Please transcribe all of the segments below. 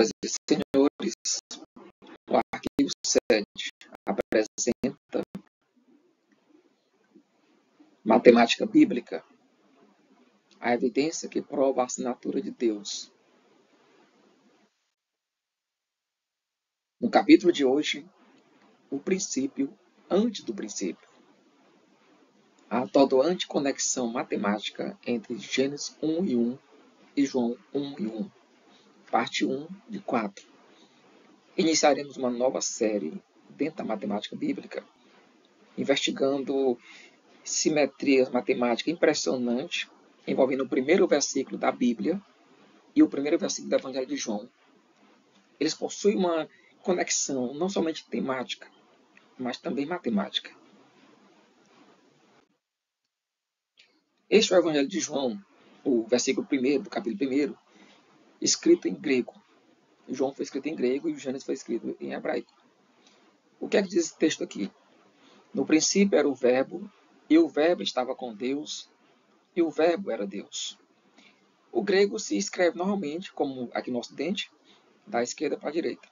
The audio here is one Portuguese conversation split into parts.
Senhoras e senhores, o artigo 7 apresenta matemática bíblica, a evidência que prova a assinatura de Deus. No capítulo de hoje, o princípio antes do princípio. A todoante conexão matemática entre Gênesis 1:1 e João 1:1, parte 1 de 4. Iniciaremos uma nova série dentro da matemática bíblica, investigando simetrias matemáticas impressionantes, envolvendo o primeiro versículo da Bíblia e o primeiro versículo do Evangelho de João. Eles possuem uma conexão não somente temática, mas também matemática. Este é o Evangelho de João, o versículo 1 do capítulo 1, escrito em grego. João foi escrito em grego e o Gênesis foi escrito em hebraico. O que é que diz esse texto aqui? No princípio era o Verbo, e o Verbo estava com Deus, e o Verbo era Deus. O grego se escreve normalmente, como aqui no Ocidente, da esquerda para a direita,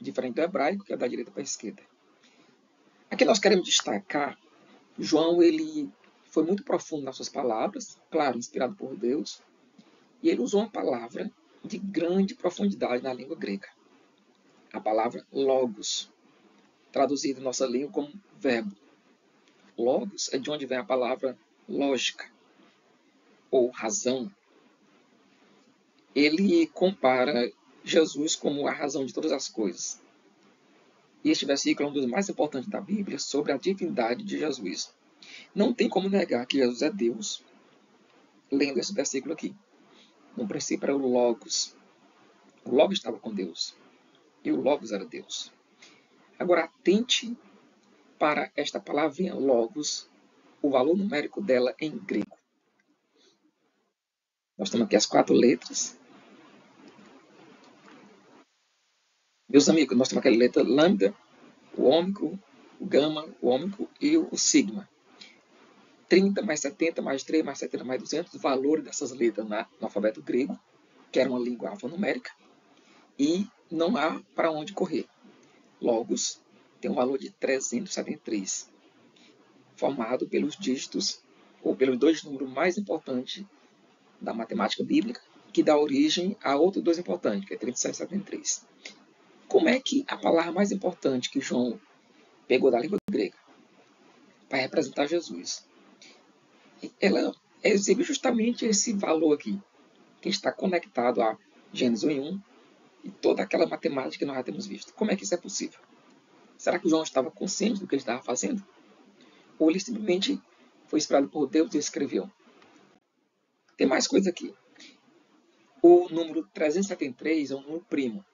diferente do hebraico, que é da direita para a esquerda. Aqui nós queremos destacar, João ele foi muito profundo nas suas palavras, claro, inspirado por Deus, e ele usou uma palavra de grande profundidade na língua grega. A palavra logos, traduzida em nossa língua como verbo. Logos é de onde vem a palavra lógica, ou razão. Ele compara Jesus como a razão de todas as coisas. E este versículo é um dos mais importantes da Bíblia sobre a divindade de Jesus. Não tem como negar que Jesus é Deus, lendo esse versículo aqui. No princípio era o Logos. O Logos estava com Deus. E o Logos era Deus. Agora, atente para esta palavrinha Logos, o valor numérico dela em grego. Nós temos aqui as 4 letras. Meus amigos, nós temos aquela letra lambda, o ômicron, o gama, o ômicron e o sigma. 30 mais 70 mais 3 mais 70 mais 200, o valor dessas letras no alfabeto grego, que era uma língua alfanumérica, e não há para onde correr. Logos tem um valor de 373, formado pelos dígitos, ou pelos 2 números mais importantes da matemática bíblica, que dá origem a outros 2 importantes, que é 37 e 73. Como é que a palavra mais importante que João pegou da língua grega para representar Jesus, ela exibe justamente esse valor aqui, que está conectado a Gênesis 1:1 e toda aquela matemática que nós já temos visto. Como é que isso é possível? Será que João estava consciente do que ele estava fazendo? Ou ele simplesmente foi inspirado por Deus e escreveu? Tem mais coisa aqui. O número 373 é um número primo.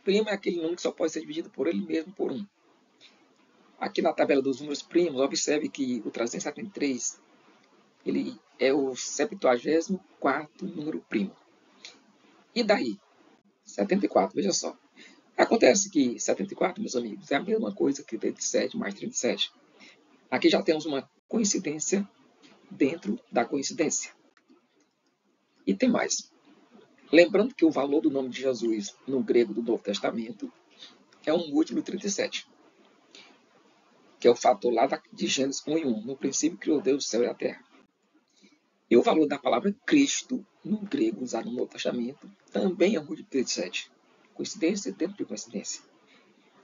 Primo é aquele número que só pode ser dividido por ele mesmo por 1. Aqui na tabela dos números primos, observe que o 373 ele é o 74º número primo. E daí? 74, veja só. Acontece que 74, meus amigos, é a mesma coisa que 37 mais 37. Aqui já temos uma coincidência dentro da coincidência. E tem mais. Lembrando que o valor do nome de Jesus no grego do Novo Testamento é um múltiplo de 37. Que é o fator lá de Gênesis 1:1. No princípio criou Deus o céu e a terra. E o valor da palavra Cristo, no grego usado no Novo Testamento, também é um múltiplo de 37. Coincidência dentro de coincidência.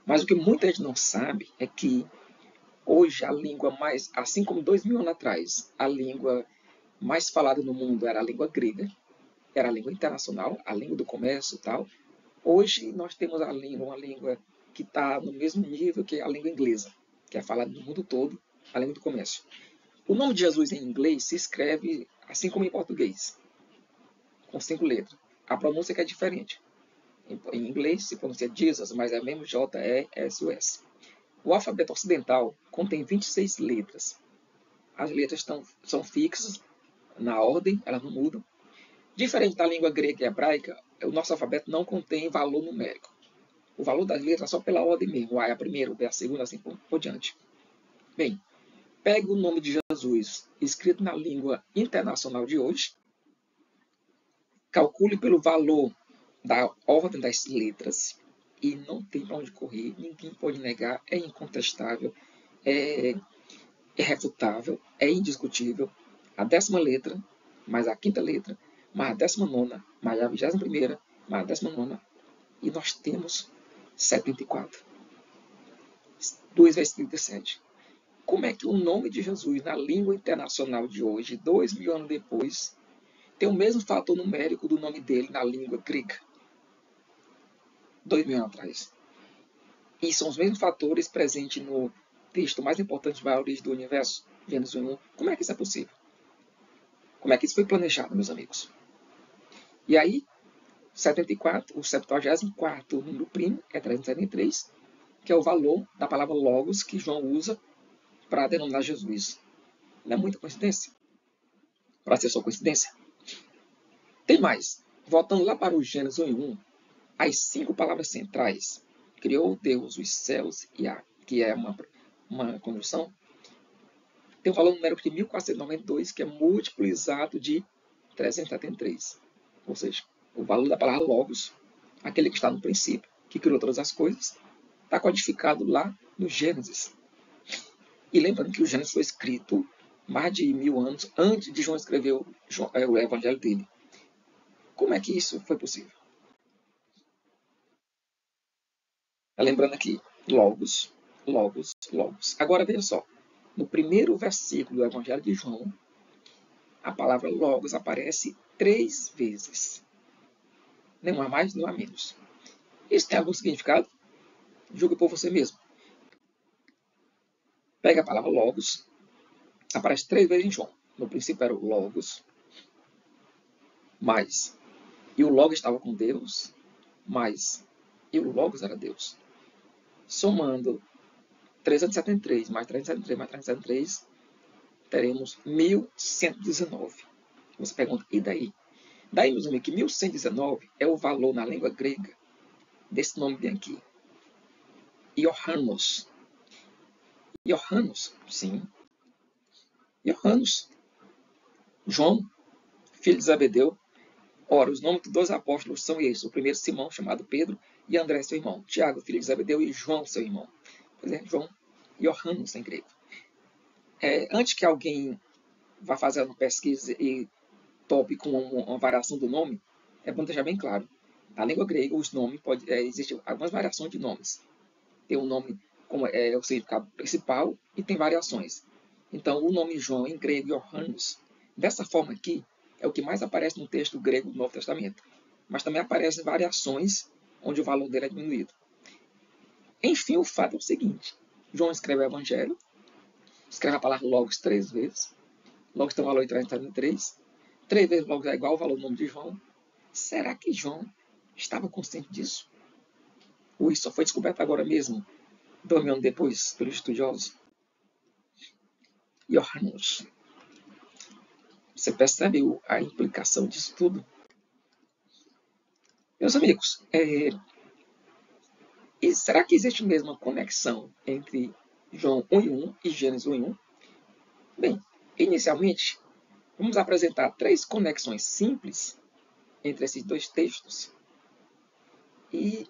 Mas o que muita gente não sabe é que hoje a língua mais, assim como 2000 anos atrás, a língua mais falada no mundo era a língua grega, era a língua internacional, a língua do comércio e tal. Hoje nós temos uma língua que está no mesmo nível que a língua inglesa, que é falada no mundo todo, a língua do comércio. O nome de Jesus em inglês se escreve assim como em português, com 5 letras. A pronúncia que é diferente. Em inglês se pronuncia Jesus, mas é mesmo J-E-S-U-S. O alfabeto ocidental contém 26 letras. As letras são fixas na ordem, elas não mudam. Diferente da língua grega e hebraica, o nosso alfabeto não contém valor numérico. O valor das letras é só pela ordem mesmo. O A é a primeira, o B é a segunda, assim por diante. Bem, pegue o nome de Jesus escrito na língua internacional de hoje, calcule pelo valor da ordem das letras e não tem para onde correr, ninguém pode negar, é incontestável, é irrefutável, é indiscutível. A 10ª letra, mais a 5ª letra, mais a 19ª, mais a 21ª, mais a 19ª, e nós temos 74. 2 vezes 37. Como é que o nome de Jesus na língua internacional de hoje, 2000 anos depois, tem o mesmo fator numérico do nome dele na língua grega? 2000 anos atrás. E são os mesmos fatores presentes no texto mais importante da origem do universo, Gênesis 1. Como é que isso é possível? Como é que isso foi planejado, meus amigos? E aí, 74, o 74º número primo é 373, que é o valor da palavra logos que João usa para denominar Jesus. Não é muita coincidência? Para ser só coincidência? Tem mais. Voltando lá para o Gênesis 1:1, as 5 palavras centrais, criou Deus os céus e a, que é uma conjunção, tem um valor numérico de 1492, que é multiplicado de 373. Ou seja, o valor da palavra logos, aquele que está no princípio, que criou todas as coisas, está codificado lá no Gênesis. E lembrando que o Gênesis foi escrito mais de 1000 anos antes de João escrever o evangelho dele. Como é que isso foi possível? Lembrando aqui, logos, logos, logos. Agora veja só, no primeiro versículo do evangelho de João, a palavra logos aparece 3 vezes. Nem a mais, nem a menos. Isso tem algum significado? Julgue por você mesmo. Pega a palavra logos, aparece 3 vezes em João. No princípio era o logos, mais. E o logos estava com Deus, mais. E o logos era Deus. Somando 373 mais 373 mais 373, teremos 1119. Você pergunta, e daí? Daí, meus amigos, que 1119 é o valor na língua grega desse nome bem aqui. Iohannos. Iohannos, sim. Iohannos. João, filho de Zebedeu. Ora, os nomes dos 2 apóstolos são esses. O primeiro, Simão, chamado Pedro, e André, seu irmão. Tiago, filho de Zebedeu, e João, seu irmão. Pois é, João. Iohannos em grego. Antes que alguém vá fazer uma pesquisa e tope com uma variação do nome, é bom deixar bem claro. Na língua grega, os nomes existem algumas variações de nomes. Tem um nome como o significado principal e tem variações. Então, o nome João em grego, Iohannos, dessa forma aqui, é o que mais aparece no texto grego do Novo Testamento. Mas também aparecem variações onde o valor dele é diminuído. Enfim, o fato é o seguinte. João escreve o Evangelho, escreve a palavra logos 3 vezes. Logos tem um valor de 333. 3 vezes logos é igual ao valor do nome de João. Será que João estava consciente disso? Ou isso só foi descoberto agora mesmo, 2000 anos depois, pelos estudiosos? Iohannos. Você percebe a implicação disso tudo? Meus amigos, e será que existe mesmo uma conexão entre João 1:1 e Gênesis 1:1? Bem, inicialmente, vamos apresentar 3 conexões simples entre esses 2 textos e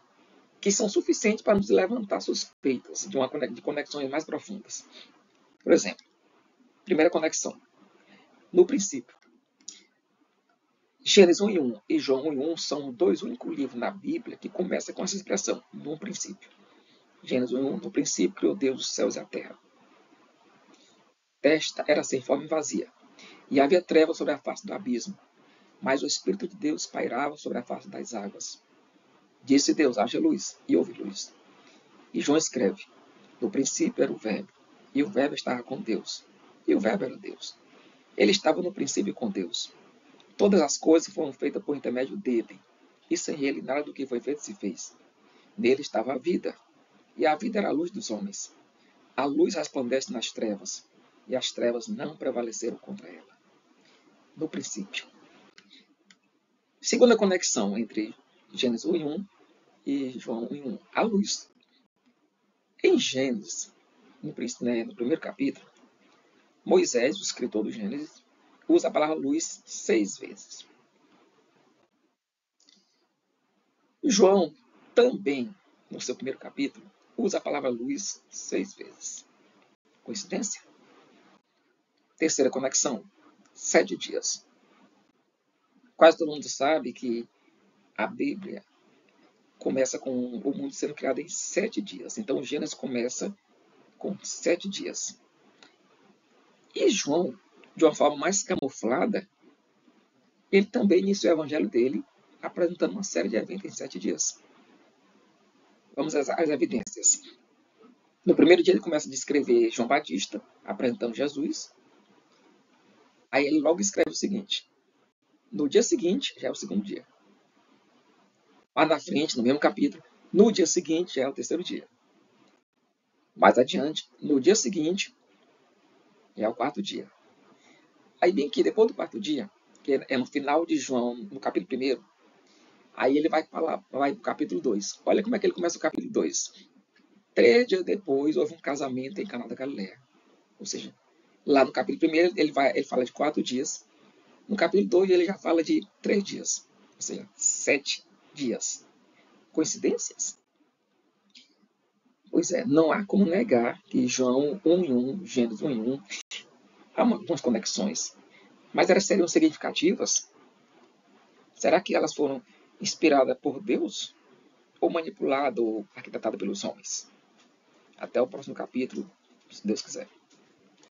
que são suficientes para nos levantar suspeitas de conexões mais profundas. Por exemplo, primeira conexão. No princípio, Gênesis 1:1 e João 1:1 são 2 únicos livros na Bíblia que começam com essa expressão, no princípio. Gênesis 1:1, no princípio criou Deus os céus e a terra. Esta era sem forma e vazia, e havia trevas sobre a face do abismo, mas o Espírito de Deus pairava sobre a face das águas. Disse Deus, haja luz, e houve luz. E João escreve, no princípio era o Verbo, e o Verbo estava com Deus, e o Verbo era Deus. Ele estava no princípio com Deus. Todas as coisas foram feitas por intermédio dele, e sem ele nada do que foi feito se fez. Nele estava a vida, e a vida era a luz dos homens. A luz resplandece nas trevas, e as trevas não prevaleceram contra ela. No princípio. Segunda conexão entre Gênesis 1:1 e João 1:1. A luz. Em Gênesis, no primeiro capítulo, Moisés, o escritor do Gênesis, usa a palavra luz 6 vezes. João também, no seu primeiro capítulo, usa a palavra luz 6 vezes. Coincidência? Terceira conexão, 7 dias. Quase todo mundo sabe que a Bíblia começa com o mundo sendo criado em 7 dias. Então, Gênesis começa com 7 dias. E João, de uma forma mais camuflada, ele também iniciou o evangelho dele apresentando uma série de eventos em 7 dias. Vamos às evidências. No primeiro dia ele começa a descrever João Batista, apresentando Jesus. Aí ele logo escreve o seguinte: no dia seguinte, já é o segundo dia. Lá na frente, no mesmo capítulo, no dia seguinte, já é o terceiro dia. Mais adiante, no dia seguinte, já é o quarto dia. Aí bem que depois do quarto dia, que é no final de João, no capítulo 1, aí ele vai para o capítulo 2. Olha como é que ele começa o capítulo 2. 3 dias depois, houve um casamento em Caná da Galileia. Ou seja, lá no capítulo 1, ele fala de 4 dias. No capítulo 2, ele já fala de 3 dias. Ou seja, 7 dias. Coincidências? Pois é, não há como negar que João 1 em 1, Gênesis 1 em 1, há algumas conexões. Mas elas seriam significativas? Será que elas foram inspiradas por Deus? Ou manipuladas ou arquitetadas pelos homens? Até o próximo capítulo, se Deus quiser.